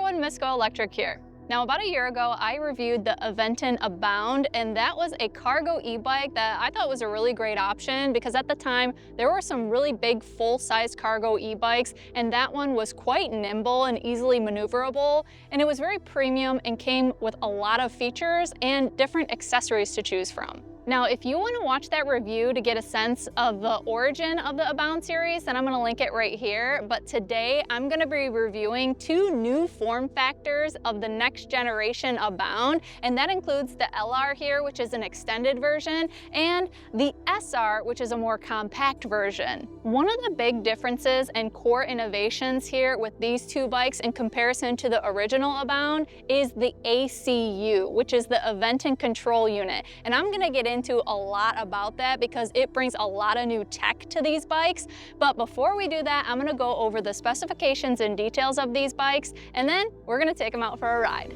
everyone, Miss GoElectric here. Now, about a year ago, I reviewed the Aventon Abound, and that was a cargo e-bike that I thought was a really great option because at the time, there were some really big full-size cargo e-bikes, and that one was quite nimble and easily maneuverable, and it was very premium and came with a lot of features and different accessories to choose from. Now, if you want to watch that review to get a sense of the origin of the Abound series, then I'm going to link it right here. But today, I'm going to be reviewing two new form factors of the next generation Abound, and that includes the LR here, which is an extended version, and the SR, which is a more compact version. One of the big differences and core innovations here with these two bikes in comparison to the original Abound is the ACU, which is the Aventon Control Unit. And I'm going to get into a lot about that because it brings a lot of new tech to these bikes. But before we do that, I'm going to go over the specifications and details of these bikes, and then we're going to take them out for a ride.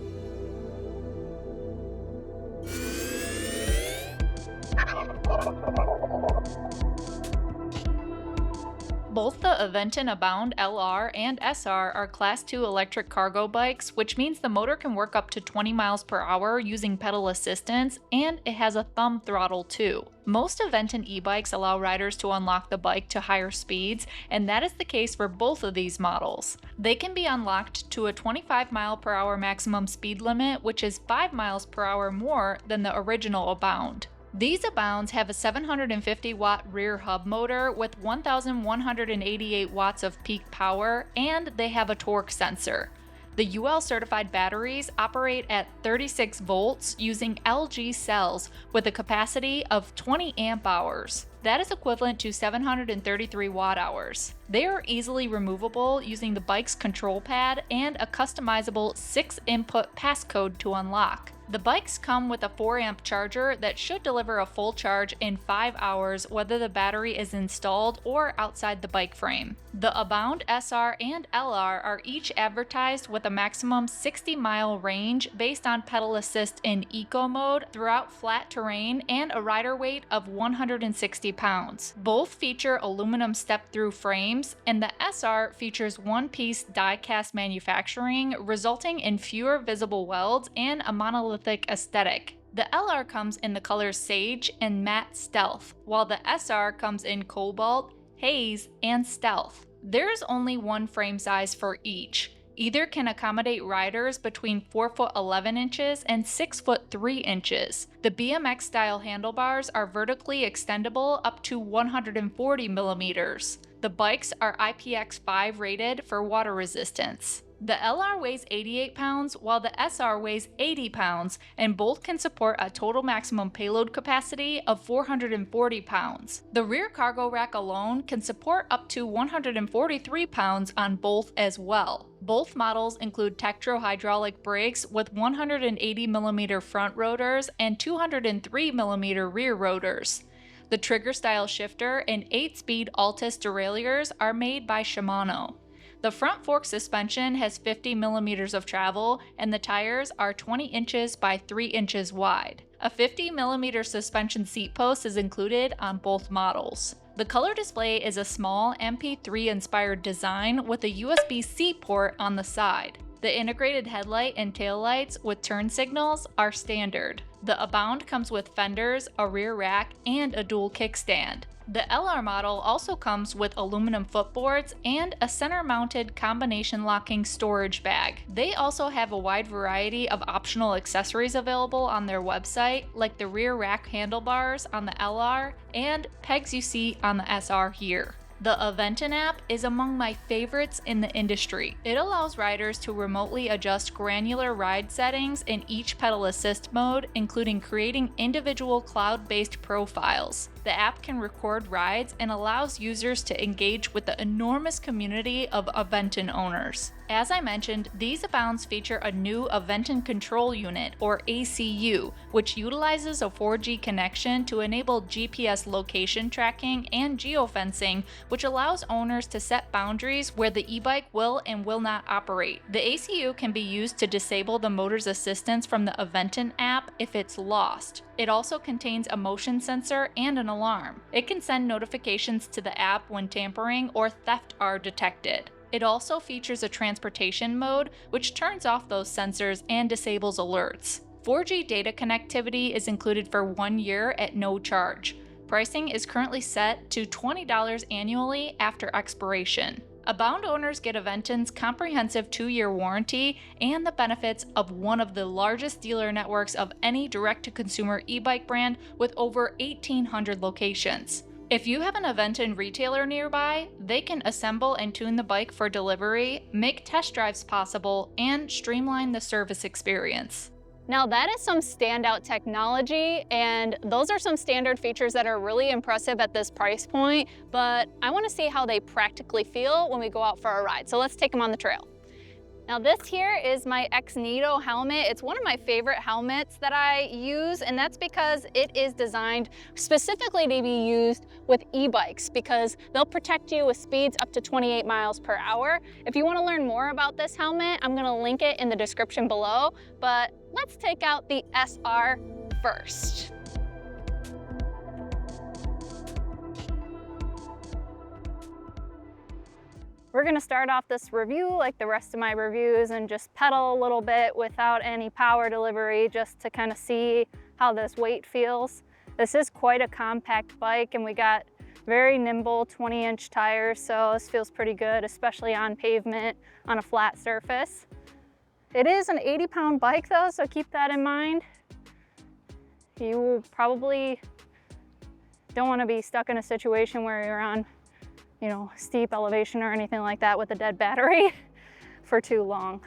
Both the Aventon Abound LR and SR are Class 2 electric cargo bikes, which means the motor can work up to 20 miles per hour using pedal assistance, and it has a thumb throttle too. Most Aventon e-bikes allow riders to unlock the bike to higher speeds, and that is the case for both of these models. They can be unlocked to a 25 mile per hour maximum speed limit, which is 5 miles per hour more than the original Abound. These Abounds have a 750 watt rear hub motor with 1,188 watts of peak power, and they have a torque sensor. The UL certified batteries operate at 36 volts using LG cells with a capacity of 20 amp hours. That is equivalent to 733 watt hours. They are easily removable using the bike's control pad and a customizable 6-input passcode to unlock. The bikes come with a 4-amp charger that should deliver a full charge in 5 hours whether the battery is installed or outside the bike frame. The Abound SR and LR are each advertised with a maximum 60-mile range based on pedal assist in eco mode throughout flat terrain and a rider weight of 160 pounds. Both feature aluminum step-through frames, and the SR features one-piece die-cast manufacturing, resulting in fewer visible welds and a monolithic aesthetic. The LR comes in the colors Sage and Matte Stealth, while the SR comes in Cobalt, Haze, and Stealth. There is only one frame size for each. Either can accommodate riders between 4 foot 11 inches and 6 foot 3 inches. The BMX style handlebars are vertically extendable up to 140 millimeters. The bikes are IPX5 rated for water resistance. The LR weighs 88 pounds while the SR weighs 80 pounds, and both can support a total maximum payload capacity of 440 pounds. The rear cargo rack alone can support up to 143 pounds on both as well. Both models include Tektro hydraulic brakes with 180mm front rotors and 203mm rear rotors. The trigger-style shifter and 8-speed Altus derailleurs are made by Shimano. The front fork suspension has 50 millimeters of travel, and the tires are 20 inches by 3 inches wide. A 50 millimeter suspension seat post is included on both models. The color display is a small MP3-inspired design with a USB-C port on the side. The integrated headlight and taillights with turn signals are standard. The Abound comes with fenders, a rear rack, and a dual kickstand. The LR model also comes with aluminum footboards and a center-mounted combination locking storage bag. They also have a wide variety of optional accessories available on their website, like the rear rack handlebars on the LR and pegs you see on the SR here. The Aventon app is among my favorites in the industry. It allows riders to remotely adjust granular ride settings in each pedal assist mode, including creating individual cloud-based profiles. The app can record rides and allows users to engage with the enormous community of Aventon owners. As I mentioned, these Abounds feature a new Aventon Control Unit, or ACU, which utilizes a 4G connection to enable GPS location tracking and geofencing, which allows owners to set boundaries where the e-bike will and will not operate. The ACU can be used to disable the motor's assistance from the Aventon app if it's lost. It also contains a motion sensor and an alarm. It can send notifications to the app when tampering or theft are detected. It also features a transportation mode, which turns off those sensors and disables alerts. 4G data connectivity is included for 1 year at no charge. Pricing is currently set to $20 annually after expiration. Abound owners get Aventon's comprehensive 2-year warranty and the benefits of one of the largest dealer networks of any direct-to-consumer e-bike brand with over 1,800 locations. If you have an Aventon retailer nearby, they can assemble and tune the bike for delivery, make test drives possible, and streamline the service experience. Now that is some standout technology, and those are some standard features that are really impressive at this price point, but I want to see how they practically feel when we go out for a ride. So let's take them on the trail. Now this here is my Xnito helmet. It's one of my favorite helmets that I use, and that's because it is designed specifically to be used with e-bikes because they'll protect you with speeds up to 28 miles per hour. If you want to learn more about this helmet, I'm going to link it in the description below, but let's take out the SR first. We're gonna start off this review like the rest of my reviews and just pedal a little bit without any power delivery just to kind of see how this weight feels. This is quite a compact bike and we got very nimble 20-inch tires, so this feels pretty good, especially on pavement on a flat surface. It is an 80-pound bike though, so keep that in mind. You probably don't want to be stuck in a situation where you're on steep elevation or anything like that with a dead battery for too long.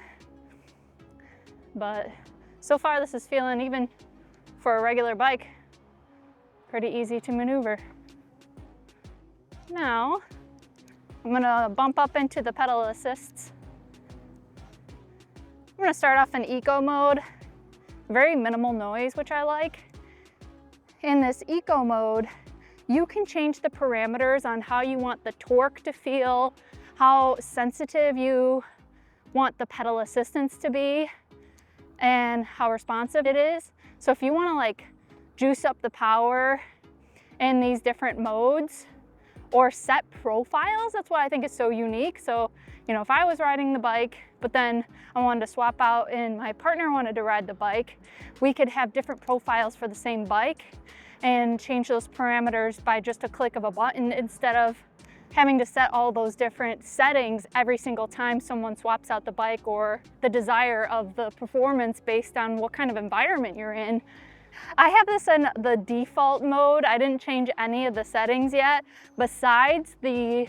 But so far this is feeling, even for a regular bike, pretty easy to maneuver. Now, I'm gonna bump up into the pedal assists. I'm gonna start off in eco mode, very minimal noise, which I like. In this eco mode, you can change the parameters on how you want the torque to feel, how sensitive you want the pedal assistance to be, and how responsive it is. So if you want to like juice up the power in these different modes or set profiles, that's what I think is so unique. So, if I was riding the bike, but then I wanted to swap out and my partner wanted to ride the bike, we could have different profiles for the same bike and change those parameters by just a click of a button instead of having to set all those different settings every single time someone swaps out the bike, or the desire of the performance based on what kind of environment you're in. I have this in the default mode. I didn't change any of the settings yet besides the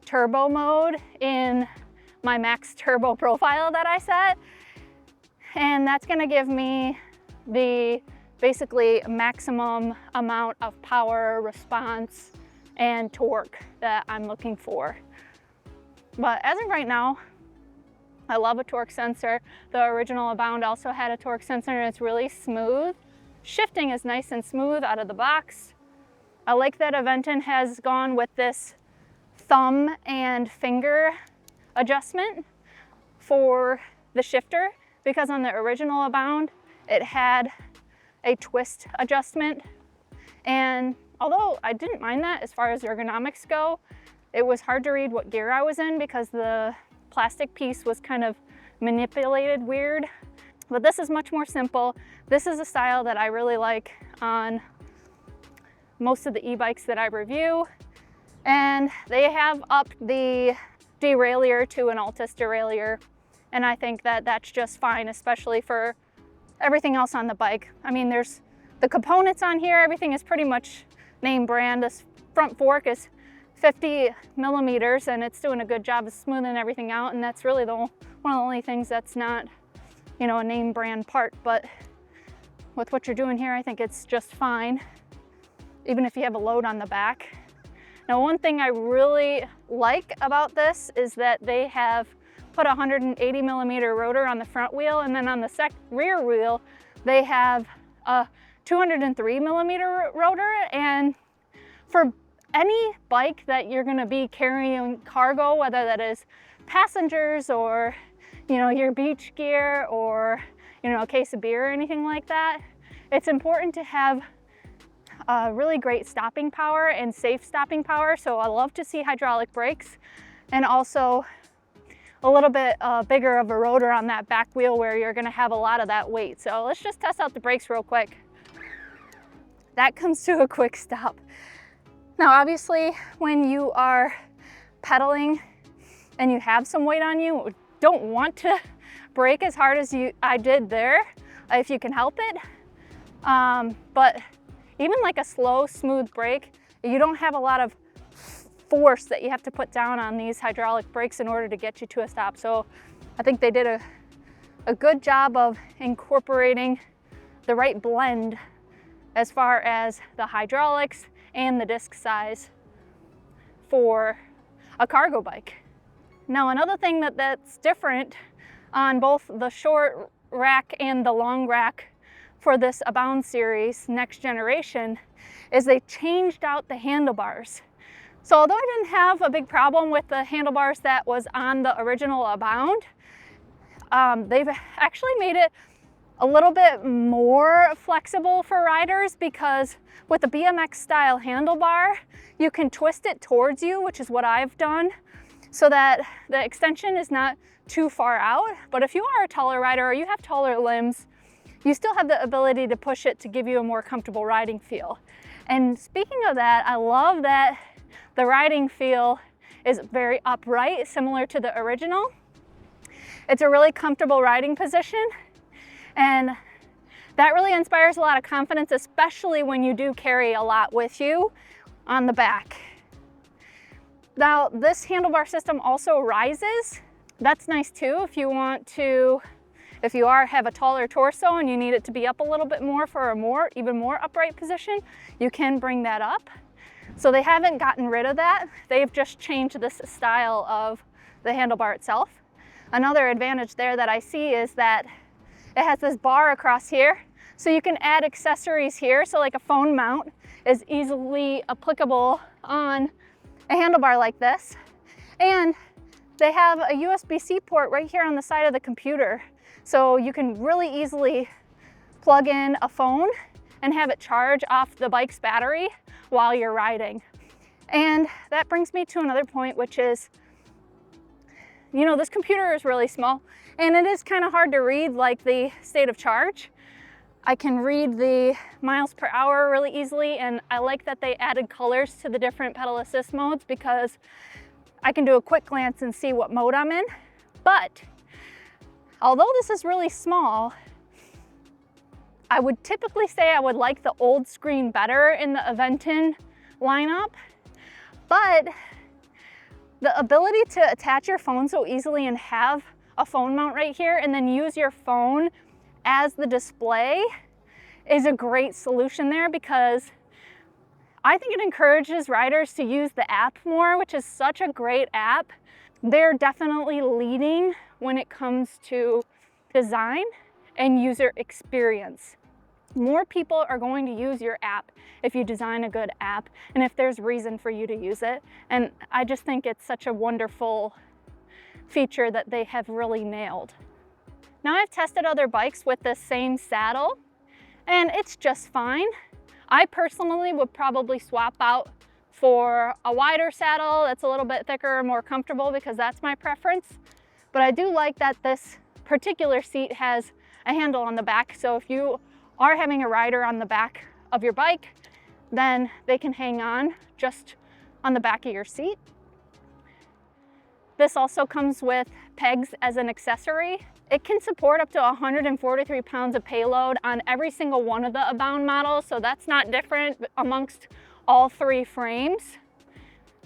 turbo mode in my max turbo profile that I set. And that's gonna give me the basically maximum amount of power, response, and torque that I'm looking for. But as of right now, I love a torque sensor. The original Abound also had a torque sensor and it's really smooth. Shifting is nice and smooth out of the box. I like that Aventon has gone with this thumb and finger adjustment for the shifter, because on the original Abound, it had a twist adjustment. And although I didn't mind that as far as ergonomics go, it was hard to read what gear I was in because the plastic piece was kind of manipulated weird. But this is much more simple. This is a style that I really like on most of the e-bikes that I review. And they have upped the derailleur to an Altus derailleur. And I think that that's just fine, especially for everything else on the bike. I mean, there's the components on here, everything is pretty much name brand. This front fork is 50 millimeters and it's doing a good job of smoothing everything out, and that's really one of the only things that's not, a name brand part. But with what you're doing here, I think it's just fine, even if you have a load on the back. Now, one thing I really like about this is that they have put a 180 millimeter rotor on the front wheel, and then on the rear wheel, they have a 203 millimeter rotor. And for any bike that you're gonna be carrying cargo, whether that is passengers or, your beach gear or, a case of beer or anything like that, it's important to have really great stopping power and safe stopping power. So I love to see hydraulic brakes, and also a little bit bigger of a rotor on that back wheel where you're gonna have a lot of that weight. So let's just test out the brakes real quick. That comes to a quick stop. Now, obviously, when you are pedaling and you have some weight on you, don't want to brake as hard as I did there, if you can help it. But even like a slow, smooth brake, you don't have a lot of force that you have to put down on these hydraulic brakes in order to get you to a stop. So I think they did a good job of incorporating the right blend as far as the hydraulics and the disc size for a cargo bike. Now, another thing that's different on both the short rack and the long rack for this Abound series next generation is they changed out the handlebars. So although I didn't have a big problem with the handlebars that was on the original Abound, they've actually made it a little bit more flexible for riders, because with the BMX style handlebar, you can twist it towards you, which is what I've done, so that the extension is not too far out. But if you are a taller rider or you have taller limbs, you still have the ability to push it to give you a more comfortable riding feel. And speaking of that, I love that the riding feel is very upright, similar to the original. It's a really comfortable riding position, and that really inspires a lot of confidence, especially when you do carry a lot with you on the back. Now, this handlebar system also rises. That's nice too if you want to, if you have a taller torso and you need it to be up a little bit more for a even more upright position, you can bring that up. So they haven't gotten rid of that. They've just changed this style of the handlebar itself. Another advantage there that I see is that it has this bar across here, so you can add accessories here. So like a phone mount is easily applicable on a handlebar like this. And they have a USB-C port right here on the side of the computer. So you can really easily plug in a phone and have it charge off the bike's battery while you're riding. And that brings me to another point, which is, you know, this computer is really small and it is kind of hard to read like the state of charge. I can read the miles per hour really easily, and I like that they added colors to the different pedal assist modes because I can do a quick glance and see what mode I'm in. But although this is really small, I would typically say I would like the old screen better in the Aventon lineup, but the ability to attach your phone so easily and have a phone mount right here and then use your phone as the display is a great solution there, because I think it encourages riders to use the app more, which is such a great app. They're definitely leading when it comes to design and user experience. More people are going to use your app if you design a good app and if there's reason for you to use it. And I just think it's such a wonderful feature that they have really nailed. Now, I've tested other bikes with the same saddle and it's just fine. I personally would probably swap out for a wider saddle that's a little bit thicker and more comfortable, because that's my preference. But I do like that this particular seat has a handle on the back, so if you are having a rider on the back of your bike, then they can hang on just on the back of your seat. This also comes with pegs as an accessory. It can support up to 143 pounds of payload on every single one of the Abound models, so that's not different amongst all three frames.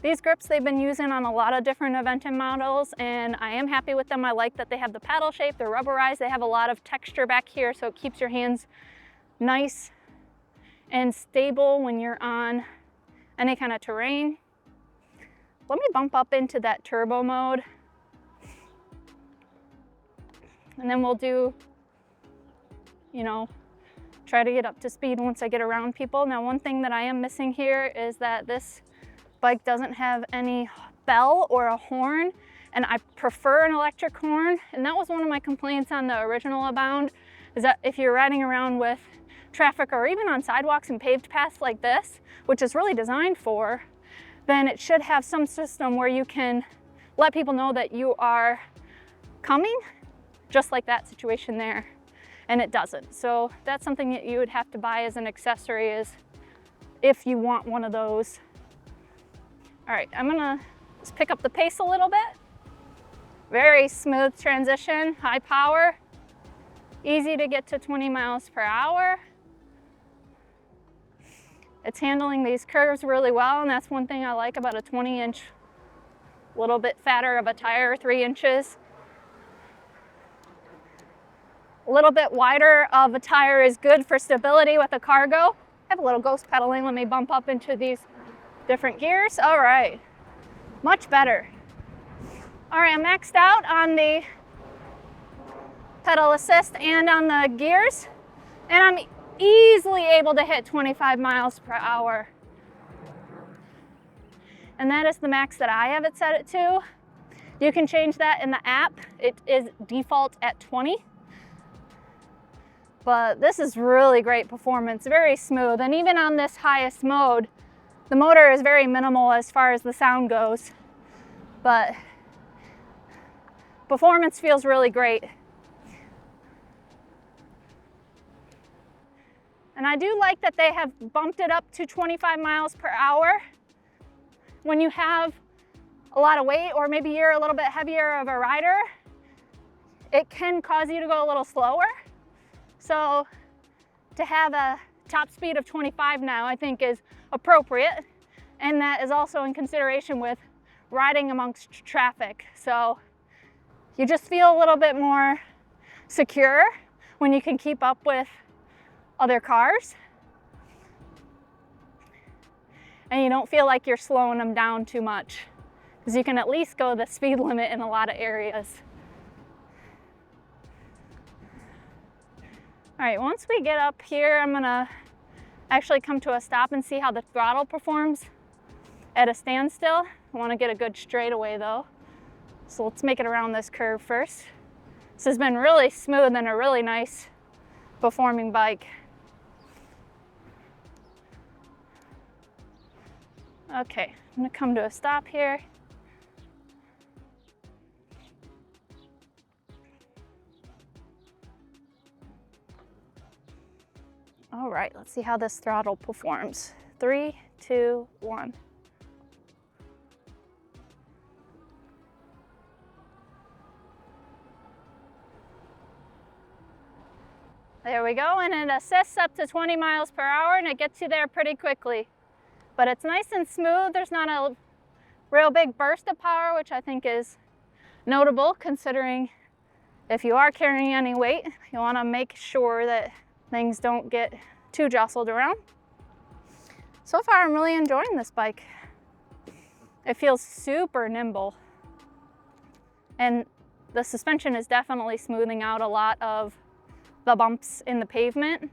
These grips they've been using on a lot of different Aventon models, and I am happy with them. I like that they have the paddle shape, they're rubberized, they have a lot of texture back here, so it keeps your hands nice and stable when you're on any kind of terrain. Let me bump up into that turbo mode, and then we'll do, you know, try to get up to speed once I get around people. Now, one thing that I am missing here is that this bike doesn't have any bell or a horn, and I prefer an electric horn. And that was one of my complaints on the original Abound, is that if you're riding around with traffic or even on sidewalks and paved paths like this, which is really designed for, then it should have some system where you can let people know that you are coming, just like that situation there, and it doesn't. So that's something that you would have to buy as an accessory, is if you want one of those. All right, I'm gonna just pick up the pace a little bit. Very smooth transition, high power, easy to get to 20 miles per hour. It's handling these curves really well, and that's one thing I like about a 20-inch, little bit fatter of a tire, 3 inches. A little bit wider of a tire is good for stability with a cargo. I have a little ghost pedaling. Let me bump up into these different gears. All right, much better. All right, I'm maxed out on the pedal assist and on the gears, and I'm easily able to hit 25 miles per hour. And that is the max that I have it set it to. You can change that in the app. It is default at 20. But this is really great performance, very smooth. And even on this highest mode, the motor is very minimal as far as the sound goes. But performance feels really great. And I do like that they have bumped it up to 25 miles per hour. When you have a lot of weight, or maybe you're a little bit heavier of a rider, it can cause you to go a little slower. So to have a top speed of 25 now, I think is appropriate. And that is also in consideration with riding amongst traffic. So you just feel a little bit more secure when you can keep up with other cars. And you don't feel like you're slowing them down too much, because you can at least go the speed limit in a lot of areas. All right, once we get up here, I'm gonna actually come to a stop and see how the throttle performs at a standstill. I wanna get a good straightaway though. So let's make it around this curve first. This has been really smooth and a really nice performing bike. Okay, I'm gonna come to a stop here. All right, let's see how this throttle performs. 3, 2, 1. There we go, and it assists up to 20 miles per hour, and it gets you there pretty quickly. But it's nice and smooth. There's not a real big burst of power, which I think is notable, considering if you are carrying any weight, you want to make sure that things don't get too jostled around. So far, I'm really enjoying this bike. It feels super nimble. And the suspension is definitely smoothing out a lot of the bumps in the pavement.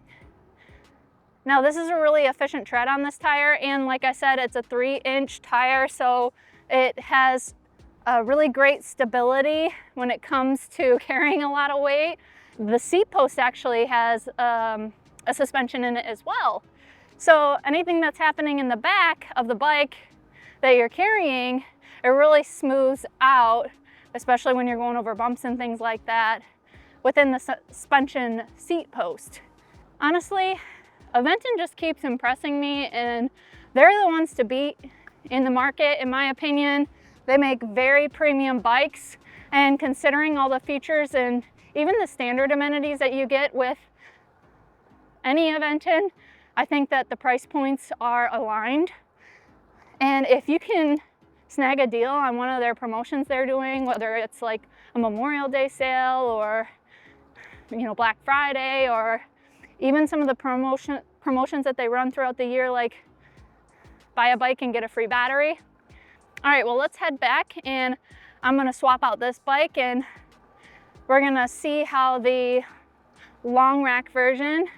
Now, this is a really efficient tread on this tire, and like I said, it's a 3-inch tire, so it has a really great stability when it comes to carrying a lot of weight. The seat post actually has a suspension in it as well. So anything that's happening in the back of the bike that you're carrying, it really smooths out, especially when you're going over bumps and things like that, within the suspension seat post. Honestly, Aventon just keeps impressing me, and they're the ones to beat in the market, in my opinion. They make very premium bikes, and considering all the features and even the standard amenities that you get with any Aventon, I think that the price points are aligned. And if you can snag a deal on one of their promotions they're doing, whether it's like a Memorial Day sale or Black Friday, or even some of the promotions that they run throughout the year, like buy a bike and get a free battery. All right, well, let's head back, and I'm gonna swap out this bike, and we're gonna see how the long rack version,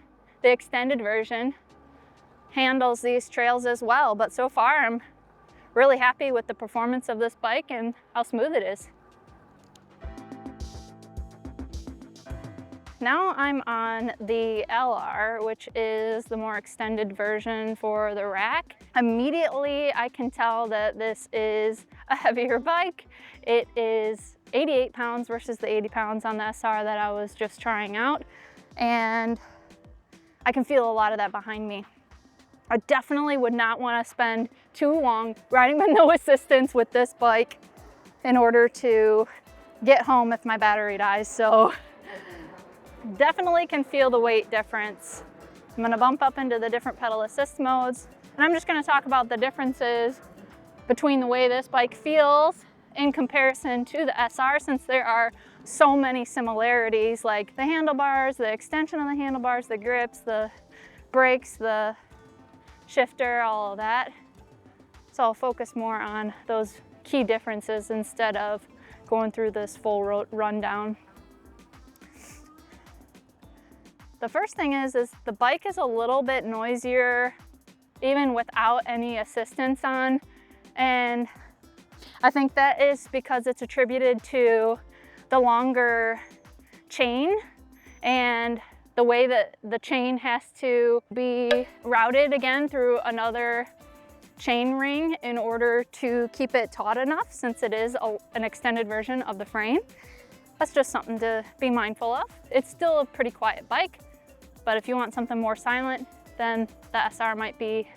the extended version, handles these trails as well. But so far, I'm really happy with the performance of this bike and how smooth it is. Now I'm on the LR, which is the more extended version for the rack. Immediately I can tell that this is a heavier bike. It is 88 pounds versus the 80 pounds on the SR that I was just trying out. And I can feel a lot of that behind me. I definitely would not want to spend too long riding with no assistance with this bike in order to get home if my battery dies. So definitely can feel the weight difference. I'm going to bump up into the different pedal assist modes, and I'm just going to talk about the differences between the way this bike feels in comparison to the SR, since there are so many similarities, like the handlebars, the extension of the handlebars, the grips, the brakes, the shifter, all of that. So I'll focus more on those key differences instead of going through this full rundown. The first thing is the bike is a little bit noisier even without any assistance on, and I think that is because it's attributed to the longer chain and the way that the chain has to be routed again through another chain ring in order to keep it taut enough, since it is an extended version of the frame. That's just something to be mindful of. It's still a pretty quiet bike, but if you want something more silent, then the SR might be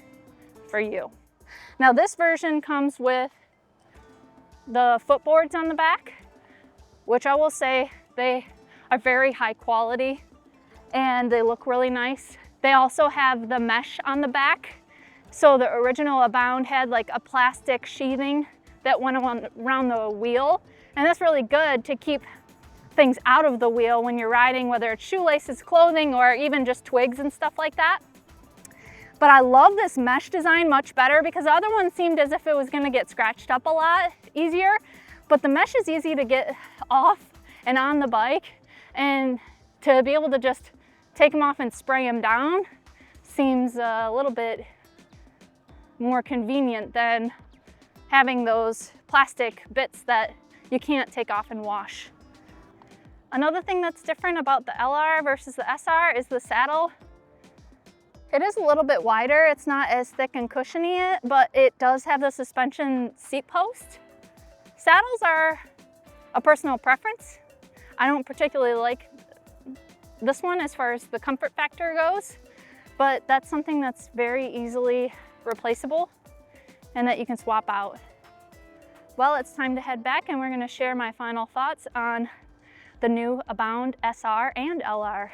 for you. Now this version comes with the footboards on the back, which I will say they are very high quality and they look really nice. They also have the mesh on the back. So the original Abound had like a plastic sheathing that went around the wheel, and that's really good to keep things out of the wheel when you're riding, whether it's shoelaces, clothing, or even just twigs and stuff like that. But I love this mesh design much better because the other one seemed as if it was gonna get scratched up a lot easier, but the mesh is easy to get off and on the bike, and to be able to just take them off and spray them down seems a little bit more convenient than having those plastic bits that you can't take off and wash. Another thing that's different about the LR versus the SR is the saddle. It is a little bit wider. It's not as thick and cushiony, but it does have the suspension seat post. Saddles are a personal preference. I don't particularly like this one as far as the comfort factor goes, but that's something that's very easily replaceable and that you can swap out. Well, it's time to head back and we're going to share my final thoughts on the new Abound SR and LR.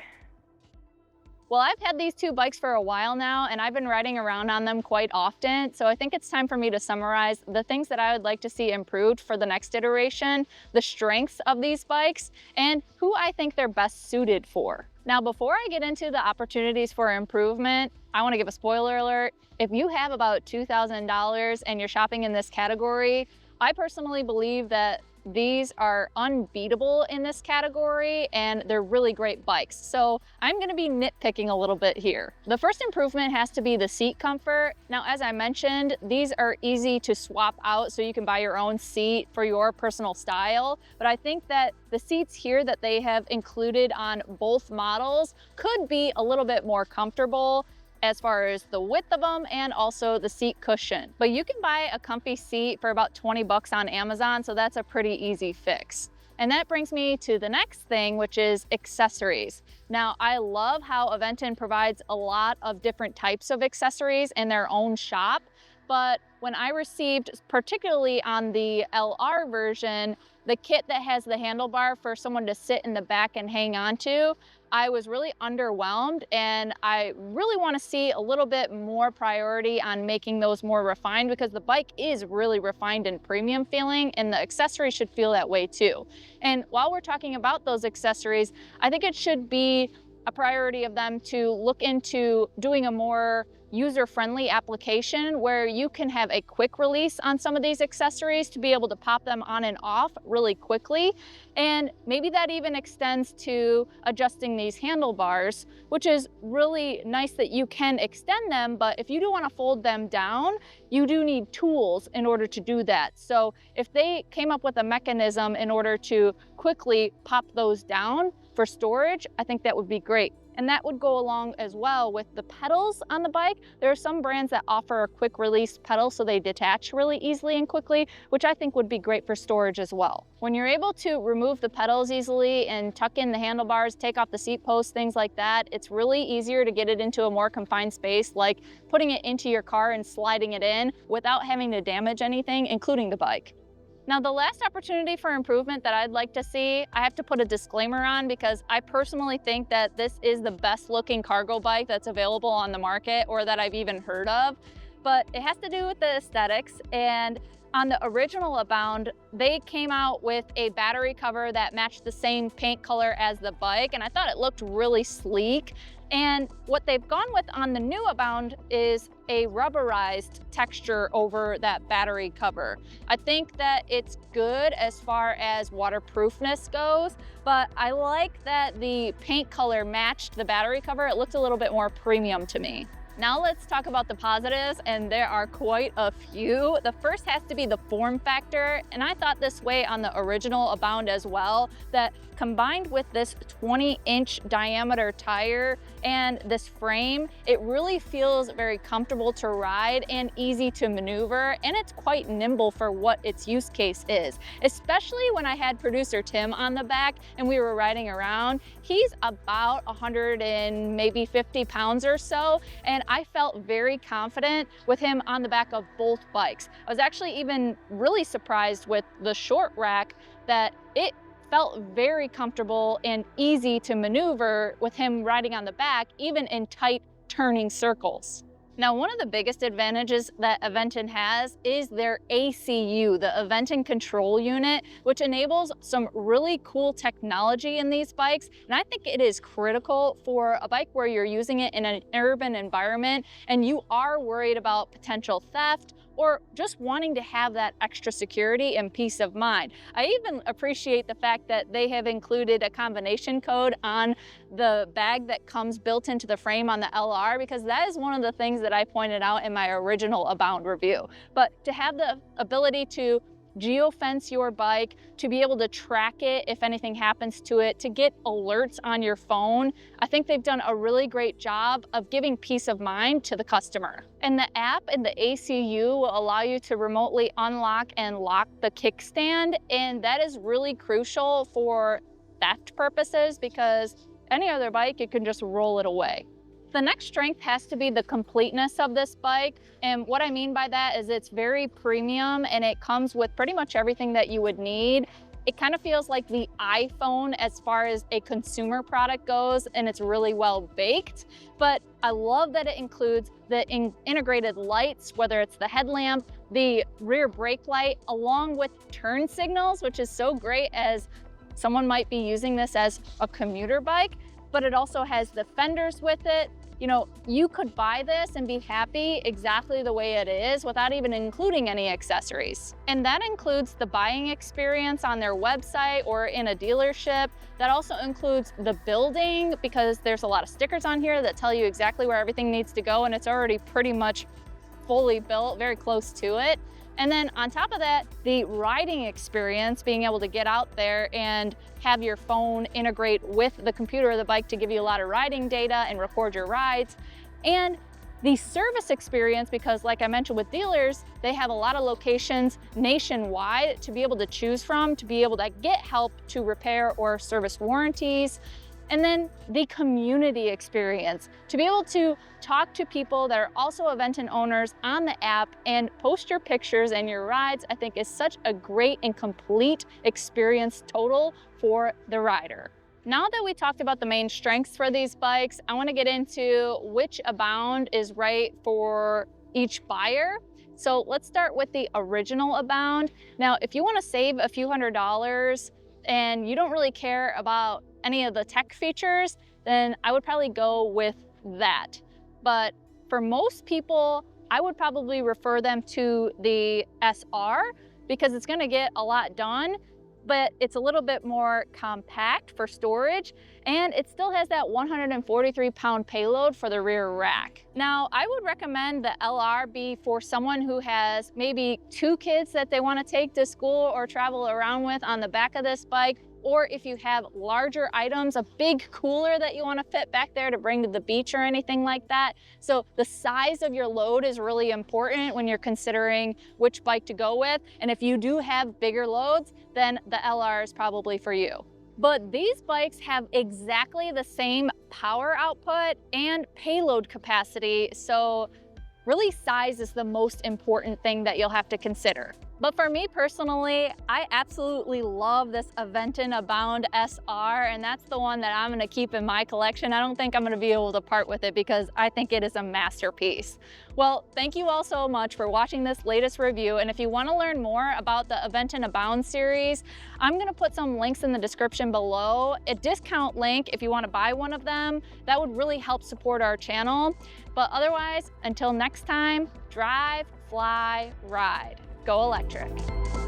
Well, I've had these two bikes for a while now and I've been riding around on them quite often, so I think it's time for me to summarize the things that I would like to see improved for the next iteration, the strengths of these bikes, and who I think they're best suited for. Now, before I get into the opportunities for improvement, I want to give a spoiler alert. If you have about $2,000 and you're shopping in this category, I personally believe that these are unbeatable in this category and they're really great bikes. So I'm going to be nitpicking a little bit here. The first improvement has to be the seat comfort. Now, as I mentioned, these are easy to swap out so you can buy your own seat for your personal style. But I think that the seats here that they have included on both models could be a little bit more comfortable as far as the width of them and also the seat cushion. But you can buy a comfy seat for about 20 bucks on Amazon, so that's a pretty easy fix. And that brings me to the next thing, which is accessories. Now, I love how Aventon provides a lot of different types of accessories in their own shop, but when I received, particularly on the LR version, the kit that has the handlebar for someone to sit in the back and hang on to, I was really underwhelmed, and I really want to see a little bit more priority on making those more refined, because the bike is really refined and premium feeling, and the accessories should feel that way too. And while we're talking about those accessories, I think it should be a priority of them to look into doing a more user-friendly application where you can have a quick release on some of these accessories to be able to pop them on and off really quickly. And maybe that even extends to adjusting these handlebars, which is really nice that you can extend them, but if you do want to fold them down, you do need tools in order to do that. So if they came up with a mechanism in order to quickly pop those down, for storage, I think that would be great. And that would go along as well with the pedals on the bike. There are some brands that offer a quick release pedal so they detach really easily and quickly, which I think would be great for storage as well. When you're able to remove the pedals easily and tuck in the handlebars, take off the seat posts, things like that, it's really easier to get it into a more confined space, like putting it into your car and sliding it in without having to damage anything, including the bike. Now, the last opportunity for improvement that I'd like to see, I have to put a disclaimer on because I personally think that this is the best looking cargo bike that's available on the market or that I've even heard of, but it has to do with the aesthetics. And on the original Abound, they came out with a battery cover that matched the same paint color as the bike, and I thought it looked really sleek. And what they've gone with on the new Abound is a rubberized texture over that battery cover. I think that it's good as far as waterproofness goes, but I like that the paint color matched the battery cover. It looked a little bit more premium to me. Now let's talk about the positives, and there are quite a few. The first has to be the form factor, and I thought this way on the original Abound as well, that combined with this 20-inch diameter tire and this frame, it really feels very comfortable to ride and easy to maneuver, and it's quite nimble for what its use case is. Especially when I had producer Tim on the back and we were riding around. He's about 100 and maybe 50 pounds or so, and I felt very confident with him on the back of both bikes. I was actually even really surprised with the short rack that it felt very comfortable and easy to maneuver with him riding on the back, even in tight turning circles. Now, one of the biggest advantages that Aventon has is their ACU, the Aventon Control Unit, which enables some really cool technology in these bikes. And I think it is critical for a bike where you're using it in an urban environment and you are worried about potential theft or just wanting to have that extra security and peace of mind. I even appreciate the fact that they have included a combination code on the bag that comes built into the frame on the LR, because that is one of the things that I pointed out in my original Abound review. But to have the ability to geofence your bike, to be able to track it if anything happens to it, to get alerts on your phone, I think they've done a really great job of giving peace of mind to the customer. And the app and the ACU will allow you to remotely unlock and lock the kickstand, and that is really crucial for theft purposes because any other bike, you can just roll it away. The next strength has to be the completeness of this bike. And what I mean by that is it's very premium and it comes with pretty much everything that you would need. It kind of feels like the iPhone as far as a consumer product goes, and it's really well baked. But I love that it includes the integrated lights, whether it's the headlamp, the rear brake light, along with turn signals, which is so great as someone might be using this as a commuter bike, but it also has the fenders with it. You know, you could buy this and be happy exactly the way it is without even including any accessories. And that includes the buying experience on their website or in a dealership. That also includes the building, because there's a lot of stickers on here that tell you exactly where everything needs to go, and it's already pretty much fully built, very close to it. And then on top of that, the riding experience, being able to get out there and have your phone integrate with the computer of the bike to give you a lot of riding data and record your rides. And the service experience, because like I mentioned with dealers, they have a lot of locations nationwide to be able to choose from, to be able to get help to repair or service warranties. And then the community experience, to be able to talk to people that are also Aventon owners on the app and post your pictures and your rides, I think is such a great and complete experience total for the rider. Now that we talked about the main strengths for these bikes, I want to get into which Abound is right for each buyer. So let's start with the original Abound. Now, if you want to save a few $100s and you don't really care about any of the tech features, then I would probably go with that. But for most people, I would probably refer them to the SR because it's gonna get a lot done, but it's a little bit more compact for storage, and it still has that 143-pound payload for the rear rack. Now, I would recommend the LR be for someone who has maybe 2 kids that they wanna take to school or travel around with on the back of this bike, or if you have larger items, a big cooler that you want to fit back there to bring to the beach or anything like that. So the size of your load is really important when you're considering which bike to go with. And if you do have bigger loads, then the LR is probably for you. But these bikes have exactly the same power output and payload capacity, so really size is the most important thing that you'll have to consider. But for me personally, I absolutely love this Aventon Abound SR, and that's the one that I'm gonna keep in my collection. I don't think I'm gonna be able to part with it because I think it is a masterpiece. Well, thank you all so much for watching this latest review, and if you wanna learn more about the Aventon Abound series, I'm gonna put some links in the description below, a discount link if you wanna buy one of them. That would really help support our channel. But otherwise, until next time, drive, fly, ride. Go electric.